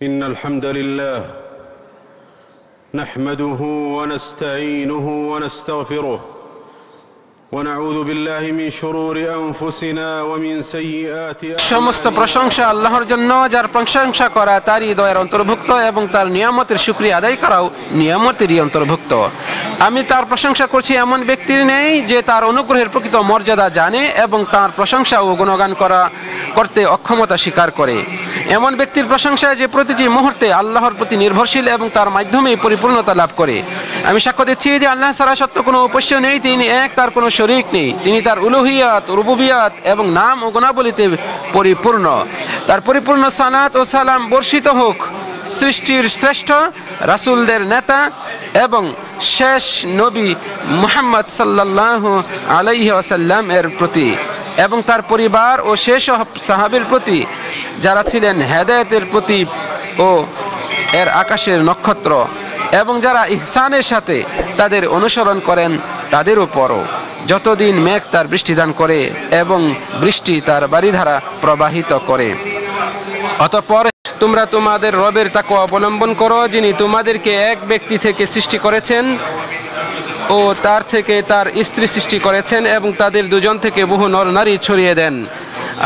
إن الحمد لله نحمده ونستعينه ونستغفره ونعوذ بالله من شرور أنفسنا ومن سيئات সমস্ত প্রশংসা আল্লাহর জন্য, যার প্রশংসা করা তারই দয়ার অন্তর্ভুক্ত এবং তার নিয়ামতের শুকরিয়া আদায় করাও নিয়ামতেরই অন্তর্ভুক্ত। আমি তার প্রশংসা করছি এমন ব্যক্তির নেই যে তার অনুগ্রহের প্রকৃত মর্যাদা জানে এবং তার প্রশংসা ও গুণগান করতে অক্ষমতা স্বীকার করে। এমন ব্যক্তির প্রশংসা যে প্রতিটি মুহূর্তে আল্লাহর প্রতি নির্ভরশীল এবং তার মাধ্যমে পরিপূর্ণতা লাভ করে। আমি সাক্ষ্য দিচ্ছি যে আল্লাহ ছাড়া সত্য কোনো উপাস্য নেই, তিনি এক, তার কোনো শরীক নেই। তিনি তার উলুহিয়াত, রুবুবিয়াত এবং নাম ও গুণাবলীতে পরিপূর্ণ। তার পরিপূর্ণ সালাত ও সালাম বর্ষিত হোক সৃষ্টির শ্রেষ্ঠ রাসূলদের নেতা এবং শেষ নবী মুহাম্মদ সাল্লাল্লাহু আলাইহি ওয়াসাল্লাম এর প্রতি এবং তার পরিবার ও শেষ সাহাবীর প্রতি, যারা ছিলেন হেদায়েতের প্রতি ও এর আকাশের নক্ষত্র, এবং যারা ইহসানের সাথে তাদের অনুসরণ করেন তাদের উপরও, যতদিন মেঘ তার বৃষ্টিদান করে এবং বৃষ্টি তার বারিধারা প্রবাহিত করে। অতঃপর তোমরা তোমাদের রবের তাকওয়া অবলম্বন করো, যিনি তোমাদেরকে এক ব্যক্তি থেকে সৃষ্টি করেছেন ও তার থেকে তার স্ত্রী সৃষ্টি করেছেন এবং তাদের দুজন থেকে বহু নর নারী ছড়িয়ে দেন।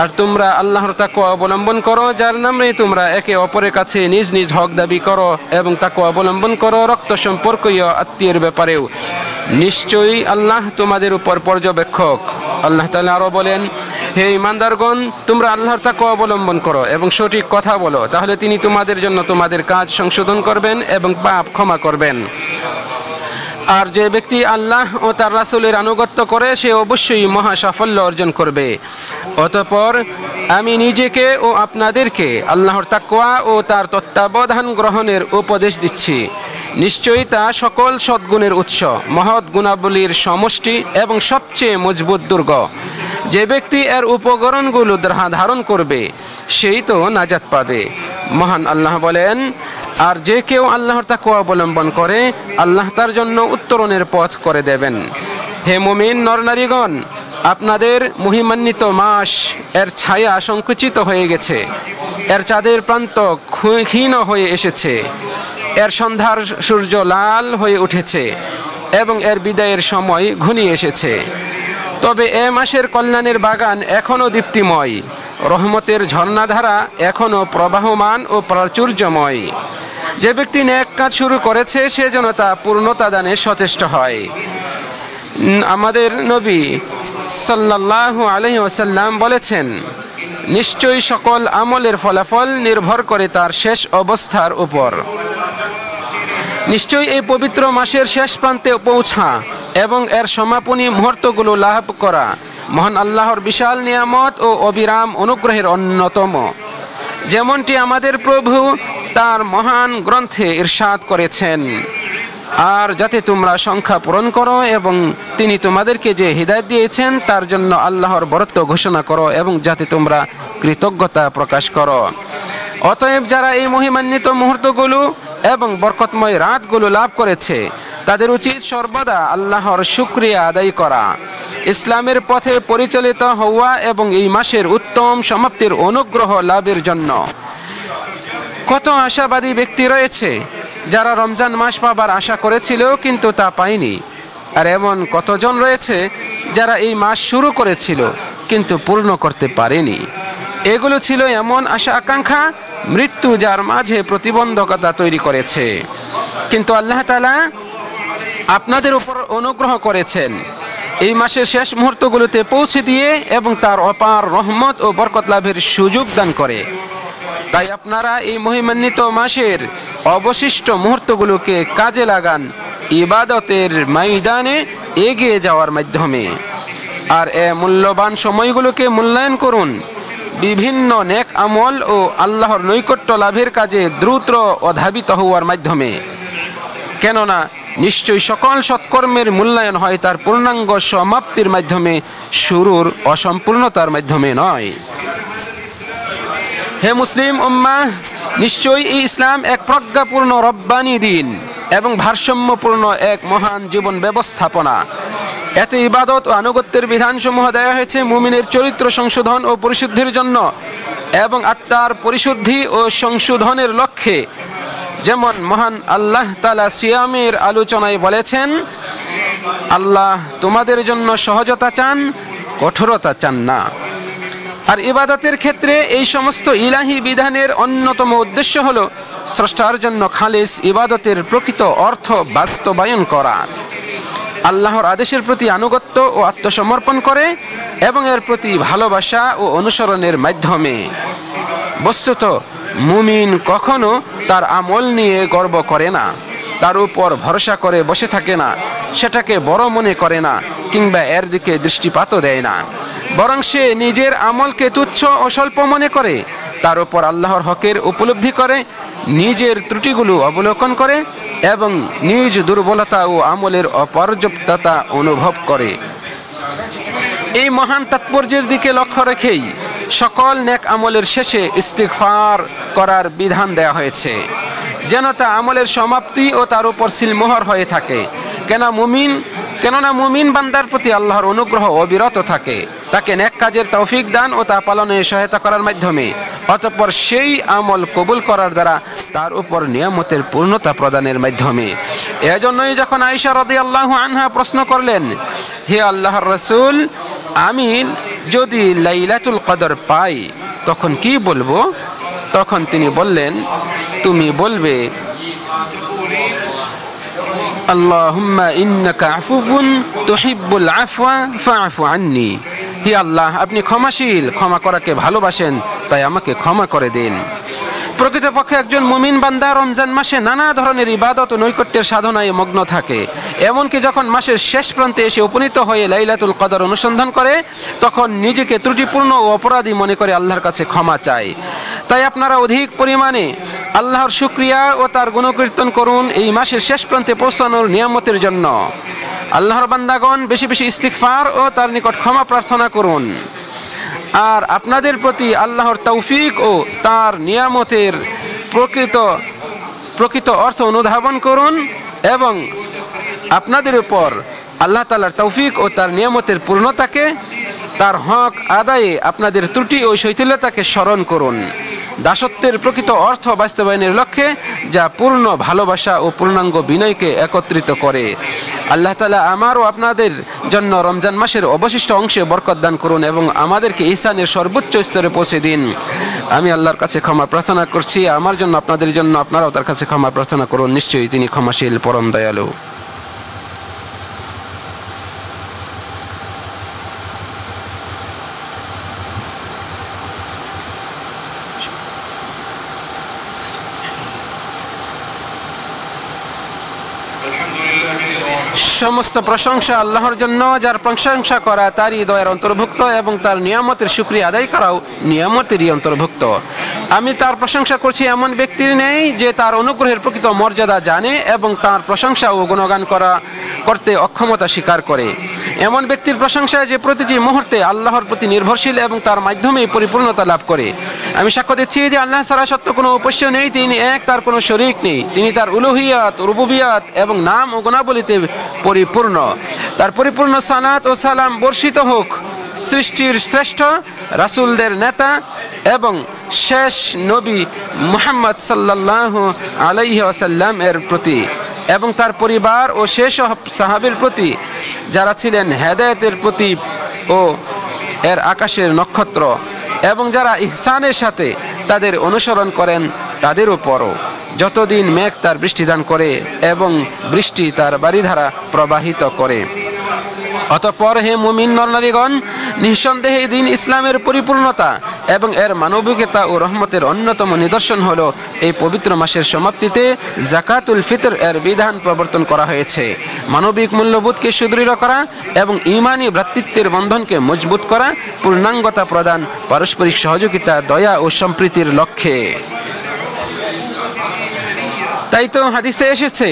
আর তোমরা আল্লাহর তাকওয়া অবলম্বন করো, যার নামে তোমরা একে অপরের কাছে নিজ নিজ হক দাবি করো এবং তাকওয়া অবলম্বন করো রক্ত সম্পর্কীয় আত্মীয়ের ব্যাপারেও। নিশ্চয়ই আল্লাহ তোমাদের উপর পর্যবেক্ষক। আল্লাহ তাআলা আরো বলেন, হে ঈমানদারগণ, তোমরা আল্লাহর তাকওয়া অবলম্বন করো এবং সঠিক কথা বলো, তাহলে তিনি তোমাদের জন্য তোমাদের কাজ সংশোধন করবেন এবং পাপ ক্ষমা করবেন। আর যে ব্যক্তি আল্লাহ ও তার রাসূলের আনুগত্য করে সে অবশ্যই মহা সাফল্য অর্জন করবে। অতঃপর আমি নিজেকে ও আপনাদেরকে আল্লাহর তাকওয়া ও তার তত্ত্বাবধান গ্রহণের উপদেশ দিচ্ছি। নিশ্চয়ই তা সকল সদ্গুণের উৎস, মহৎ গুণাবলীর সমষ্টি এবং সবচেয়ে মজবুত দুর্গ। যে ব্যক্তি এর উপকরণগুলো ধারণ করবে সেই তো নাজাত পাবে। মহান আল্লাহ বলেন, আর যে কেউ আল্লাহর তাকওয়া অবলম্বন করে আল্লাহ তার জন্য উত্তরণের পথ করে দেবেন। হে মুমিন নরনারীগণ, আপনাদের মহিমান্বিত মাস এর ছায়া সংকুচিত হয়ে গেছে, এর চাঁদের প্রান্ত ক্ষীণ হয়ে এসেছে, এর সন্ধ্যার সূর্য লাল হয়ে উঠেছে এবং এর বিদায়ের সময় ঘনিয়ে এসেছে। তবে এ মাসের কল্যাণের বাগান এখনও দীপ্তিময়, রহমতের ঝর্ণাধারা এখনও প্রবাহমান ও প্রাচুর্যময়। যে ব্যক্তি নেক কাজ শুরু করেছে সে যেন তা পূর্ণতা দানে সচেষ্ট হয়। আমাদের নবী সাল্লাল্লাহু আলাইহি ওয়াসাল্লাম বলেছেন, নিশ্চয়ই সকল আমলের ফলাফল নির্ভর করে তার শেষ অবস্থার উপর। নিশ্চয়ই এই পবিত্র মাসের শেষ প্রান্তে পৌঁছা এবং এর সমাপনী মুহূর্তগুলো লাভ করা মহান আল্লাহর বিশাল নিয়ামত ও অবিরাম অনুগ্রহের অন্যতম। যেমনটি আমাদের প্রভু তার মহান গ্রন্থে ইরশাদ করেছেন, আর যাতে তোমরা সংখ্যা পূরণ করো এবং তিনি তোমাদেরকে যে হিদায়াত দিয়েছেন তার জন্য আল্লাহর বরত্ব ঘোষণা করো এবং যাতে তোমরা কৃতজ্ঞতা প্রকাশ করো। অতএব যারা এই মহিমান্বিত মুহূর্তগুলো এবং বরকতময় রাতগুলো লাভ করেছে তাদের উচিত সর্বদা আল্লাহর শুকরিয়া আদায় করা, ইসলামের পথে পরিচালিত হওয়া এবং এই মাসের উত্তম সমাপ্তির অনুগ্রহ লাভের জন্য। কত আশাবাদী ব্যক্তি রয়েছে যারা রমজান মাস পাবার আশা করেছিল কিন্তু তা পায়নি, আর এমন কতজন রয়েছে যারা এই মাস শুরু করেছিল কিন্তু পূর্ণ করতে পারেনি। এগুলো ছিল এমন আশা আকাঙ্ক্ষা, মৃত্যু যার মাঝে প্রতিবন্ধকতা তৈরি করেছে। কিন্তু আল্লাহ তাআলা আপনাদের উপর অনুগ্রহ করেছেন এই মাসের শেষ মুহূর্তগুলোতে পৌঁছে দিয়ে এবং তার অপার রহমত ও বরকত লাভের সুযোগ দান করে। তাই আপনারা এই মহিমান্বিত মাসের অবশিষ্ট মুহূর্তগুলোকে কাজে লাগান ইবাদতের ময়দানে এগিয়ে যাওয়ার মাধ্যমে। আর এ মূল্যবান সময়গুলোকে মূল্যায়ন করুন বিভিন্ন নেক আমল ও আল্লাহর নৈকট্য লাভের কাজে দ্রুত অধাবিত হওয়ার মাধ্যমে। কেননা নিশ্চয়ই সকল সৎকর্মের মূল্যায়ন হয় তার পূর্ণাঙ্গ সমাপ্তির মাধ্যমে, শুরুর অসম্পূর্ণতার মাধ্যমে নয়। হে মুসলিম উম্মাহ, নিশ্চয়ই এই ইসলাম এক প্রজ্ঞাপূর্ণ রব্বানী দিন এবং ভারসাম্যপূর্ণ এক মহান জীবন ব্যবস্থাপনা। এতে ইবাদত ও আনুগত্যের বিধানসমূহ দেয়া হয়েছে মুমিনের চরিত্র সংশোধন ও পরিশুদ্ধির জন্য এবং আত্মার পরিশুদ্ধি ও সংশোধনের লক্ষ্যে। যেমন মহান আল্লাহ তাআলা সিয়ামের আলোচনায় বলেছেন, আল্লাহ তোমাদের জন্য সহজতা চান, কঠোরতা চান না। আর ইবাদতের ক্ষেত্রে এই সমস্ত ইলাহি বিধানের অন্যতম উদ্দেশ্য হলো স্রষ্টার জন্য খালিস ইবাদতের প্রকৃত অর্থ বাস্তবায়ন করা, আল্লাহর আদেশের প্রতি আনুগত্য ও আত্মসমর্পণ করে এবং এর প্রতি ভালোবাসা ও অনুসরণের মাধ্যমে। বস্তুত মুমিন কখনো তার আমল নিয়ে গর্ব করে না, তার উপর ভরসা করে বসে থাকে না, সেটাকে বড় মনে করে না কিংবা এর দিকে দৃষ্টিপাতও দেয় না, বরং সে নিজের আমলকে তুচ্ছ ও স্বল্প মনে করে, তার উপর আল্লাহর হকের উপলব্ধি করে, নিজের ত্রুটিগুলো অবলোকন করে এবং নিজ দুর্বলতা ও আমলের অপর্যাপ্ততা অনুভব করে। এই মহান তাৎপর্যের দিকে লক্ষ্য রেখেই সকল নেক আমলের শেষে ইস্তিগফার করার বিধান দেওয়া হয়েছে, যেন তা আমলের সমাপ্তি ও তার উপর সিলমোহর হয়ে থাকে। কেননা মুমিন বান্দার প্রতি আল্লাহর অনুগ্রহ অবিরত থাকে, তাকে নেক কাজের তৌফিক দান ও তা পালনে সহায়তা করার মাধ্যমে, অতঃপর সেই আমল কবুল করার দ্বারা তার উপর নিয়ামতের পূর্ণতা প্রদানের মাধ্যমে। এজন্যই যখন আয়েশা রাদিয়াল্লাহু আনহা প্রশ্ন করলেন, হে আল্লাহর রাসূল, আমি যদি লাইলাতুল কদর পাই তখন কি বলবো? তখন তিনি বললেন, তুমি বলবে, আল্লাহুম্মা ইন্নাকা আফুউন তুহিব্বুল আফওয়া ফাআফু আন্নি। হে আল্লাহ, আপনি ক্ষমাশীল, ক্ষমা করাকে ভালোবাসেন, তাই আমাকে ক্ষমা করে দিন। প্রকৃতপক্ষে একজন মুমিন বান্দা রমজান মাসে নানা ধরনের ইবাদত ও নৈকট্যের সাধনায় মগ্ন থাকে। এমনকি যখন মাসের শেষ প্রান্তে এসে উপনীত হয়ে লাইলাতুল কদর অনুসন্ধান করে, তখন নিজেকে ত্রুটিপূর্ণ ও অপরাধী মনে করে আল্লাহর কাছে ক্ষমা চায়। তাই আপনারা অধিক পরিমাণে আল্লাহর শুকরিয়া ও তার গুণকীর্তন করুন এই মাসের শেষ প্রান্তে পৌঁছানোর নিয়ামতের জন্য। আল্লাহর বান্দাগণ বেশি বেশি ইস্তিগফার ও তার নিকট ক্ষমা প্রার্থনা করুন। আর আপনাদের প্রতি আল্লাহর তৌফিক ও তার নিয়ামতের প্রকৃত অর্থ অনুধাবন করুন এবং আপনাদের উপর আল্লাহ তাআলার তৌফিক ও তার নিয়ামতের পূর্ণতাকে, তার হক আদায়ে আপনাদের ত্রুটি ও শৈথিল্যতাকে স্মরণ করুন। দাসত্বের প্রকৃত অর্থ বাস্তবায়নের লক্ষ্যে, যা পূর্ণ ভালোবাসা ও পূর্ণাঙ্গ বিনয়কে একত্রিত করে। আল্লাহ তাআলা আমার ও আপনাদের জন্য রমজান মাসের অবশিষ্ট অংশে বরকত দান করুন এবং আমাদেরকে ইহসানের সর্বোচ্চ স্তরে পৌঁছে দিন। আমি আল্লাহর কাছে ক্ষমা প্রার্থনা করছি, আমার জন্য, আপনাদের জন্য, আপনারাও তার কাছে ক্ষমা প্রার্থনা করুন। নিশ্চয়ই তিনি ক্ষমাশীল, পরম দয়ালু। সমস্ত প্রশংসা আল্লাহর জন্য, যার প্রশংসা করা তারই দয়ার অন্তর্ভুক্ত এবং তার নিয়ামতের শুকরিয়া আদায় করাও নিয়ামতেরই অন্তর্ভুক্ত। আমি তার প্রশংসা করছি এমন ব্যক্তির নেই যে তার অনুগ্রহের প্রকৃত মর্যাদা জানে এবং তার প্রশংসা ও গুণগান করতে অক্ষমতা স্বীকার করে। এমন ব্যক্তির প্রশংসা যে প্রতিটি মুহূর্তে আল্লাহর প্রতি নির্ভরশীল এবং তার মাধ্যমেই পরিপূর্ণতা লাভ করে। আমি সাক্ষ্য দিচ্ছি যে আল্লাহ ছাড়া সত্য কোনো উপাস্য নেই, তিনি এক, তার কোনো শরীক নেই। তিনি তার উলুহিয়াত, রুবুবিয়াত এবং নাম ও গুণাবলীতে পরিপূর্ণ। তার পরিপূর্ণ সালাত ও সালাম বর্ষিত হোক সৃষ্টির শ্রেষ্ঠ রাসূলদের নেতা এবং শেষ নবী মুহাম্মদ সাল্লাল্লাহু আলাইহি ওয়াসাল্লাম এর প্রতি এবং তার পরিবার ও শেষ সাহাবীর প্রতি, যারা ছিলেন হেদায়েতের প্রতীক ও এর আকাশের নক্ষত্র এবং যারা ইহসানের সাথে তাদের অনুসরণ করেন তাদের উপরও, যতদিন মেঘ তার বৃষ্টিদান করে এবং বৃষ্টি তার বারিধারা প্রবাহিত করে। অতঃপর হে মুমিন নরনারীগণ, নিঃসন্দেহে দিন ইসলামের পরিপূর্ণতা এবং এর মানবিকতা ও রহমতের অন্যতম নিদর্শন হলো এই পবিত্র মাসের সমাপ্তিতে যাকাতুল ফিতর এর বিধান প্রবর্তন করা হয়েছে। মানবিক মূল্যবোধকে সুদৃঢ় করা এবং ঈমানি ভ্রাতৃত্বের বন্ধনকে মজবুত করা, পূর্ণাঙ্গতা প্রদান, পারস্পরিক সহযোগিতা, দয়া ও সম্প্রীতির লক্ষ্যে। তাই তো হাদিসে এসেছে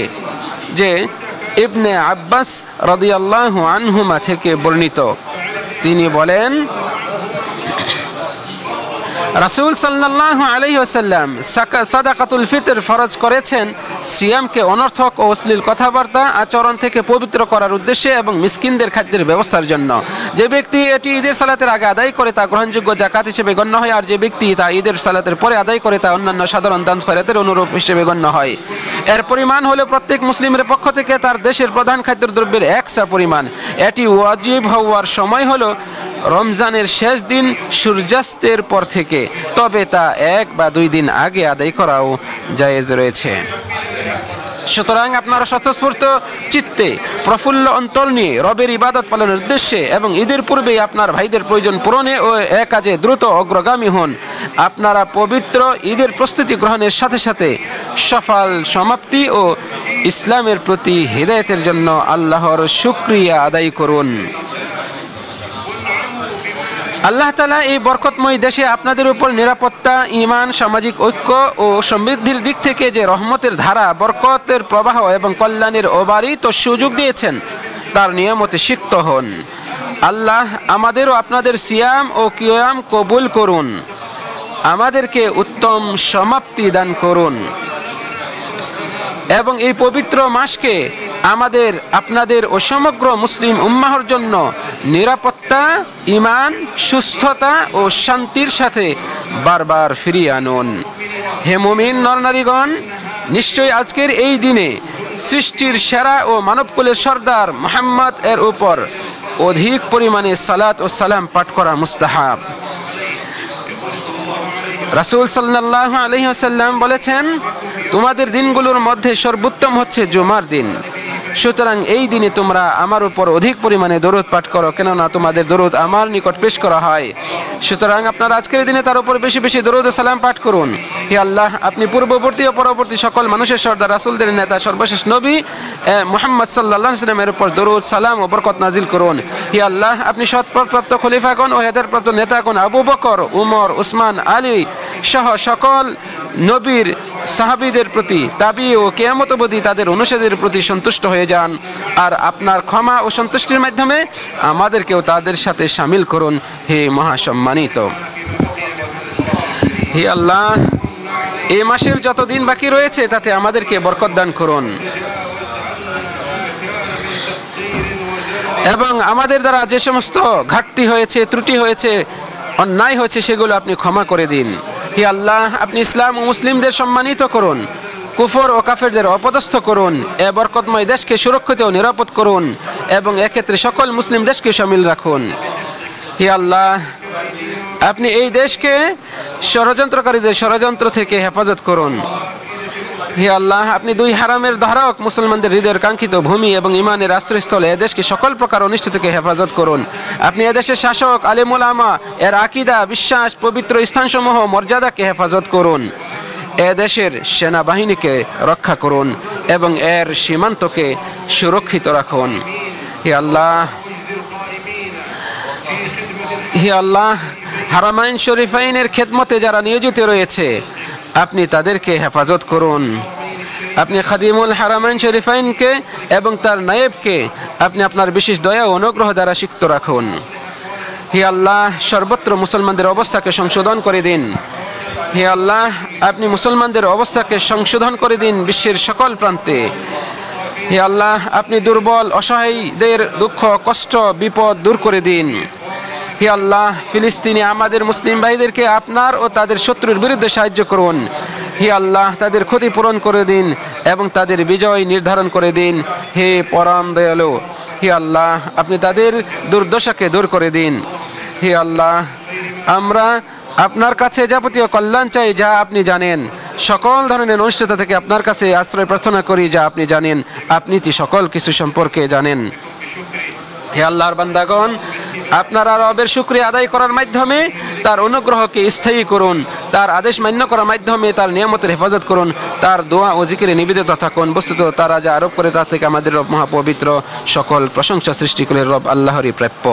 যে ইবনে আব্বাস রাদিয়াল্লাহু আনহুমা থেকে বর্ণিত, তিনি বলেন, রাসূল সাল্লাল্লাহু আলাইহি ওয়াসাল্লাম সাদাকাতুল ফিতর ফরজ করেছেন সিয়ামকে অনর্থক ও অশ্লীল কথাবার্তা আচরণ থেকে পবিত্র করার উদ্দেশ্যে এবং মিসকিনদের খাদ্যের ব্যবস্থার জন্য। যে ব্যক্তি এটি ঈদের সালাতের আগে আদায় করে তা গ্রহণযোগ্য যাকাত হিসেবে গণ্য হয়, আর যে ব্যক্তি তা ঈদের সালাতের পরে আদায় করে তা অন্যান্য সাধারণ দান খয়রাতের অনুরূপ হিসেবে গণ্য হয়। এর পরিমাণ হলো প্রত্যেক মুসলিমের পক্ষ থেকে তার দেশের প্রধান খাদ্যদ্রব্যের 1 পরিমাণ। এটি ওয়াজিব হওয়ার সময় হলো রমজানের শেষ দিন সূর্যাস্তের পর থেকে, তবে তা 1 বা 2 দিন আগে আদায় করাও জায়েজ রয়েছে। সুতরাং আপনারা স্বতঃস্ফূর্ত চিত্তে প্রফুল্ল অন্তর নিয়ে রবের ইবাদত পালনের উদ্দেশ্যে এবং ঈদের পূর্বেই আপনার ভাইদের প্রয়োজন পূরণে ও এ কাজে দ্রুত অগ্রগামী হন। আপনারা পবিত্র ঈদের প্রস্তুতি গ্রহণের সাথে সাথে সফল সমাপ্তি ও ইসলামের প্রতি হিদায়াতের জন্য আল্লাহর শুকরিয়া আদায় করুন। আল্লাহ তাআলা এই বরকতময় দেশে আপনাদের উপর নিরাপত্তা, ঈমান, সামাজিক ঐক্য ও সমৃদ্ধির দিক থেকে যে রহমতের ধারা, বরকতের প্রবাহ এবং কল্যাণের অবারিত সুযোগ দিয়েছেন তার নিয়ামতে সিক্ত হন। আল্লাহ আমাদেরও আপনাদের সিয়াম ও কিয়াম কবুল করুন, আমাদেরকে উত্তম সমাপ্তি দান করুন এবং এই পবিত্র মাসকে আমাদের, আপনাদের ও সমগ্র মুসলিম উম্মাহর জন্য নিরাপত্তা, ঈমান, সুস্থতা ও শান্তির সাথে বারবার ফিরিয়ে আনুন। হে মুমিন নরনারীগণ, নিশ্চয়ই আজকের এই দিনে সৃষ্টির সেরা ও মানবকুলের সর্দার মুহাম্মদ এর উপর অধিক পরিমাণে সালাত ও সালাম পাঠ করা মুস্তাহাব। রাসূল সাল্লাল্লাহু আলাইহি ওয়াসাল্লাম বলেছেন, তোমাদের দিনগুলোর মধ্যে সর্বোত্তম হচ্ছে জুমার দিন। সুতরাং এই দিনে তোমরা আমার উপর অধিক পরিমাণে দরুদ পাঠ করো, কেননা তোমাদের দরুদ আমার নিকট পেশ করা হয়। সুতরাং আপনারা আজকের দিনে তার উপর বেশি বেশি দরুদ ও সালাম পাঠ করুন। হে আল্লাহ, আপনি পূর্ববর্তী ও পরবর্তী সকল মানুষের সর্দার, রাসূলদের নেতা, সর্বশেষ নবী মুহাম্মদ সাল্লাল্লাহু আলাইহি ওয়াসাল্লামের উপর দরুদ, সালাম ও বরকত নাজিল করুন। হে আল্লাহ, আপনি সৎপথপ্রাপ্ত খলিফাগণ ও হেদায়েতপ্রাপ্ত নেতাগণ আবু বকর, উমর, উসমান, আলী সহ সকল নবীর সাহাবীদের প্রতি, তাবি ও কিয়ামত অবধি তাদের অনুসারীদের প্রতি সন্তুষ্ট হয়ে যান, আর আপনার ক্ষমা ও সন্তুষ্টির মাধ্যমে আমাদেরকেও তাদের সাথে শামিল করুন। হে মহাসম্মানিত, হে আল্লাহ, এই মাসের যত দিন বাকি রয়েছে তাতে আমাদেরকে বরকত দান করুন এবং আমাদের দ্বারা যে সমস্ত ঘাটতি হয়েছে, ত্রুটি হয়েছে, অন্যায় হয়েছে সেগুলো আপনি ক্ষমা করে দিন। হে আল্লাহ, আপনি ইসলাম ও মুসলিমদের সম্মানিত করুন, কুফর ও কাফেরদের অপদস্থ করুন, এ বরকতময় দেশকে সুরক্ষিত ও নিরাপদ করুন এবং এক্ষেত্রে সকল মুসলিম দেশকে শামিল রাখুন। হে আল্লাহ, আপনি এই দেশকে ষড়যন্ত্রকারীদের ষড়যন্ত্র থেকে হেফাজত করুন। হে আল্লাহ, আপনি 2 হারামের ধারক মুসলমানদের হৃদয়ের কাঙ্ক্ষিত ভূমি এবং ইমানের আশ্রয়স্থলে এদেশকে সকল প্রকার অনিষ্ট থেকে হেফাজত করুন। আপনি এদেশের শাসক, আলেম উলামা, এর আকীদা, বিশ্বাস, পবিত্র স্থানসমূহ, মর্যাদাকে হেফাজত করুন। এদেশের সেনাবাহিনীকে রক্ষা করুন এবং এর সীমান্তকে সুরক্ষিত রাখুন। হে আল্লাহ, হে আল্লাহ, হারামাইন শরীফাইনের খেদমতে যারা নিয়োজিত রয়েছে আপনি তাদেরকে হেফাজত করুন। আপনি খাদিমুল হারামাইন শরীফাইনকে এবং তার নায়েবকে আপনি আপনার বিশেষ দয়া ও অনুগ্রহ দ্বারা সিক্ত রাখুন। হে আল্লাহ, সর্বত্র মুসলমানদের অবস্থাকে সংশোধন করে দিন। হে আল্লাহ, আপনি মুসলমানদের অবস্থাকে সংশোধন করে দিন বিশ্বের সকল প্রান্তে। হে আল্লাহ, আপনি দুর্বল অসহায়দের দুঃখ, কষ্ট, বিপদ দূর করে দিন। হে আল্লাহ, ফিলিস্তিনে আমাদের মুসলিম ভাইদেরকে আপনার ও তাদের শত্রুর বিরুদ্ধে সাহায্য করুন। হে আল্লাহ, তাদের ক্ষতিপূরণ করে দিন এবং তাদের বিজয় নির্ধারণ করে দিন। হে পরম দয়ালু, হে আল্লাহ, আপনি তাদের দুর্দশাকে দূর করে দিন। হে আল্লাহ, আমরা আপনার কাছে যাবতীয় কল্যাণ চাই যা আপনি জানেন, সকল ধরনের অনিষ্টতা থেকে আপনার কাছে আশ্রয় প্রার্থনা করি যা আপনি জানেন। আপনি সকল কিছু সম্পর্কে জানেন। হে আল্লাহর বান্দাগণ, আপনারা রবের শুকরিয়া আদায় করার মাধ্যমে তার অনুগ্রহকে স্থায়ী করুন, তার আদেশ মান্য করার মাধ্যমে তার নিয়ামতের হেফাজত করুন, তার দোয়া ও জিকিরে নিবেদিত থাকুন। বস্তুত তারা যা আরোপ করে তা থেকে আমাদের রব মহাপবিত্র, সকল প্রশংসা সৃষ্টি করে রব আল্লাহরই প্রাপ্য।